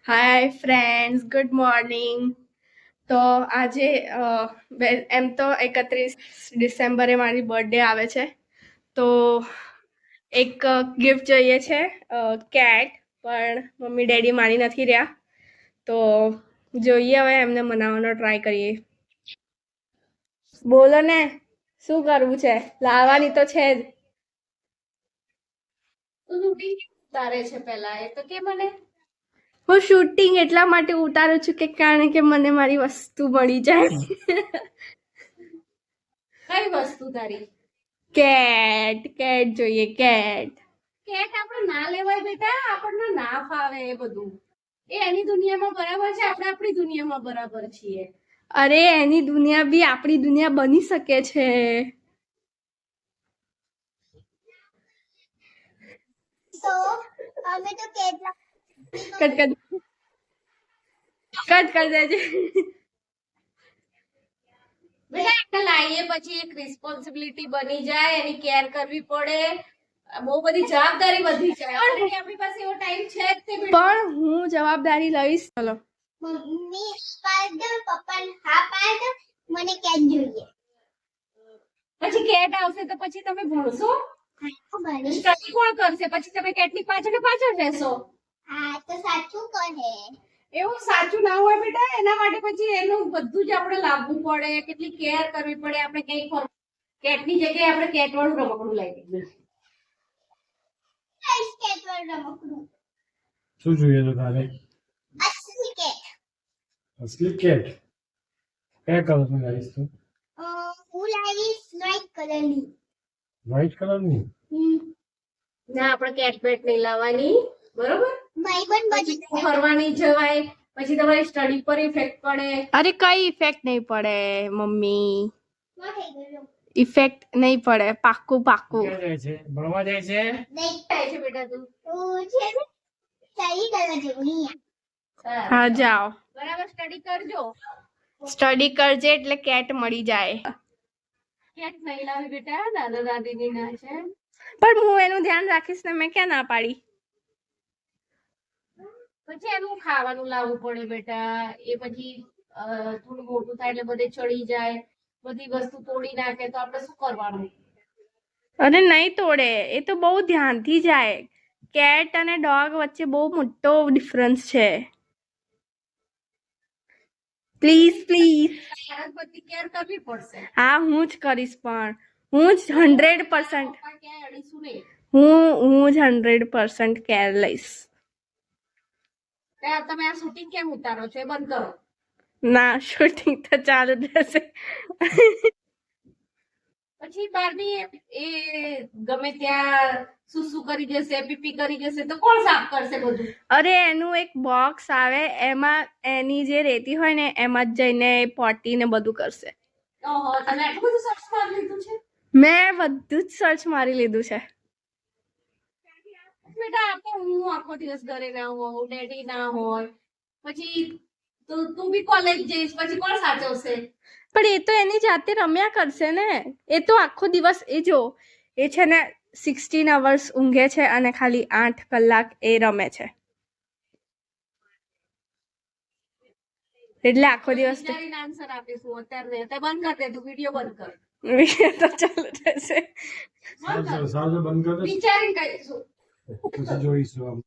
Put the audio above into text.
Hi friends, good morning. તો આજે એમ તો 31 ડિસેમ્બરે મારી બર્થડે આવે છે. તો એક ગિફ્ટ જોઈએ છે, કેટ. પણ મમ્મી ડેડી માની નથી રહ્યા. તો જોઈએ હવે એમને મનાવવાનો ટ્રાય કરીએ. બોલો ને, શું કરવું છે? લાવવાની તો છે જ. તારે છે પેલા એ તો કે મને. હું શૂટિંગ એટલા માટે ઉતારું છું કે કારણ કે મને મારી વસ્તુ મળી જાય. કઈ વસ્તુ તારી? કેટ. કેટ જોઈએ, કેટ. કેટ આપણે ના લેવાય બેટા, આપણને ના ફાવે એ બધું. એ એની દુનિયામાં બરાબર છે, આપણે આપણી દુનિયામાં બરાબર છીએ. અરે એની દુનિયા બી આપણી દુનિયા બની શકે છે. તો અમે તો કેટલા કટ કટ કટ કરી દેજે. બેટા એને લાવીએ પછી એક રિસ્પોન્સિબિલિટી બની જાય, એની કેર કરવી પડે, બહુ બધી જવાબદારી વધી જાય. ઓલરેડી આપણી પાસે એવો ટાઈમ છે જ તે. પણ હું જવાબદારી લઈશ. ચલો મમ્મી પાડ પપ્પા હા પાડ મને કેટ જોઈએ. પછી કેટ આવશે તો પછી તમે ભણશો, બની સ્ટડી કોણ કરશે? પછી તમે કેટની પાછળ પાછળ રહેશો. હા તો સાચું કહે. એવું સાચું ના હોય બેટા. એના માટે પછી એનું બધું જ આપણે લાવવું પડે, કેટલી કેર કરવી પડે. આપણે કઈ કેટની જગ્યાએ આપણે કેટ વાળું રમકડું લઈ દઈએ. આઈસ કેટ વાળું રમકડું. શું જોઈએ છે તારે? અસલી કેટ. અસલી કેટ કયા કલરની લાવીશ તું? હું લાવીશ વ્હાઈટ કલરની. વ્હાઈટ કલરની? ના, આપણે કેટ પેટ નહીં લાવવાની, બરોબર? ભાઈબંધ બની પછી ફરવાની જવાય, પછી તમારી સ્ટડી પર ઇફેક્ટ પડે. અરે કઈ ઇફેક્ટ નહીં પડે મમ્મી, ના થઈ ગયું. ઇફેક્ટ નહીં પડે. પાક્કું પાક્કું. ક્યાં જાય છે? ભણવા જાય છે? નહીં જાય છે બેટા તું? તું છે ને સ્ટડી કરવા જેવું નહીં. હા જાઓ, બરાબર સ્ટડી કરજો. સ્ટડી કરજે એટલે કેટ મળી જાય. કેટ નહીં લાવી બેટા, દાદા દાદીની ના છે. પણ હું એનું ધ્યાન રાખીશ ને, મેં ક્યાં ના પાડી. પછી એનું ખાવાનું લાવવું પડે બેટા. એ પછી થોડું મોટું થાય એટલે બધે ચડી જાય, બધી વસ્તુ તોડી નાખે તો આપણે શું કરવાનું? અરે નહીં તોડે, એ તો બહુ ધ્યાનથી જાય. કેટ અને ડોગ વચ્ચે બહુ મોટો ડિફરન્સ છે. પ્લીઝ પ્લીઝ, બધી કેર કરવી પડશે. હા હું જ કરીશ, પણ હું જ 100% હું જ 100% કેર લઈશ. તમે આ શૂટિંગ કેમ ઉતારો છો? એ બંધ કરો. ના, શૂટિંગ તો ચાલુ જ રહેશે. પછી બારની એ ગમે ત્યાં સુસુ કરી જશે, પીપી કરી જશે તો કોણ સાફ કરશે બધું? અરે એનું એક બોક્સ આવે, એમાં એની જે રેતી હોય ને એમાં જ જઈને પોટી ને બધું કરશે. ઓહો, તમે આટલું બધું સર્ચ મારી લીધું છે? મેં બધું જ સર્ચ મારી લીધું છે. બેટા હું આખો દિવસ ઘરે ના હોઉં, ડેડી ના હોય, પછી તું બી કોલેજ જઈશ, પછી કોણ સાચવશે? પણ એ તો એની જાતે રમ્યા કરશે ને. એ તો આખો દિવસ એ જો, એ છે ને 16 અવર્સ ઊંઘે છે અને ખાલી 8 કલાક એ રમે છે. એટલે આખો દિવસ આન્સર આપીશું અત્યારે. બંધ કર દે તું, વિડિયો બંધ કર. વિડિયો તો ચાલુ રહેશે. સાજો બંધ કર દે. વિચારીને કહીશું. પછી જોઈશું આમ.